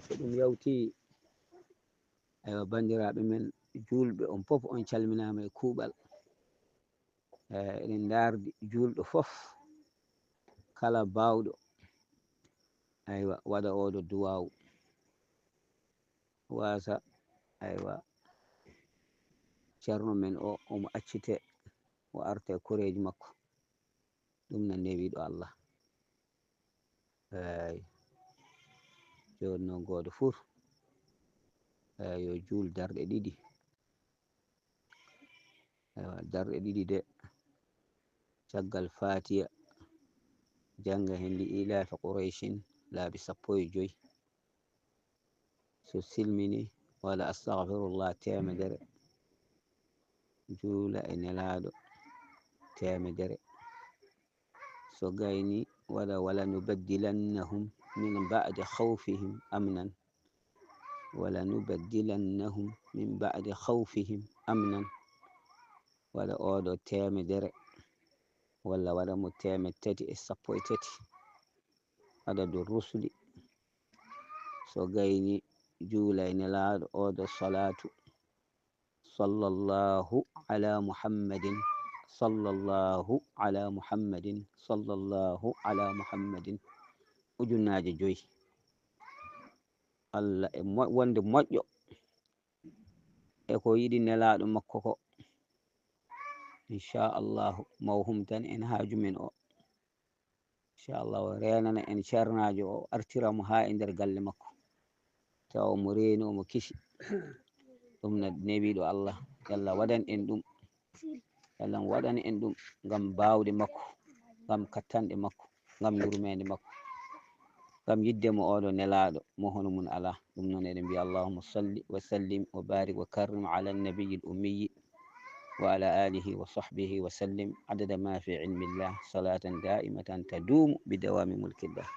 so ɗum yawti bandiraɓe men julɓe on fof on calminama e kuuɓal. Eɗen dardi julɗo fof kala bawɗo waɗa oɗo duwawu wasa ceerno men o omo accite o arta e koreji makko, ɗum na newiɗo Allah. Joni noon goto fur yo jul darɗe ɗiɗi. Darɗe ɗiɗi de caggal fatiya janga hen li ilafi quraishin laabi 15, so silmini wala astaghfirullah temedere, juula e nelaɗo temedere, so gayni waɗa wala nubaddilannahum min ba'di khawfihim amnan, wala nubaddilannahum min ba'di khawfihim amnan, waɗa oɗo temedere walla waɗa mo 313 adadu rusuli. So gayni juula e nelaɗo oɗo salatu sallallahu ala muhammadin, sallallahu ala muhammadin, sallallahu ala muhammadin ujunnaje 5. Allah e wonde moƴƴo e ko yiɗi nelaɗo makko ko, inchallahu mawhum tan en haaju men o, inchallahu renana en ceernajo o artiramo ha e nder galle makko, tawa omo reeni omo kisi. Ɗum na newiɗo Allah, Allah waɗan en ɗum, Allah waɗana en ɗum ngam bawɗe makko, ngam kattanɗe makko, ngam yurmede makko, ngam yiddemo oɗo nelaɗo mo hono mun ala. Ɗum noon eɗen mbiya allahumma salli wa sallim wa barik wa karrim ala nabiyil ummiyi wa ala alihi wa sahbihi wa sallim adada ma fi ilmillah salatan da'imatan tadumu bi dawami mulkillah.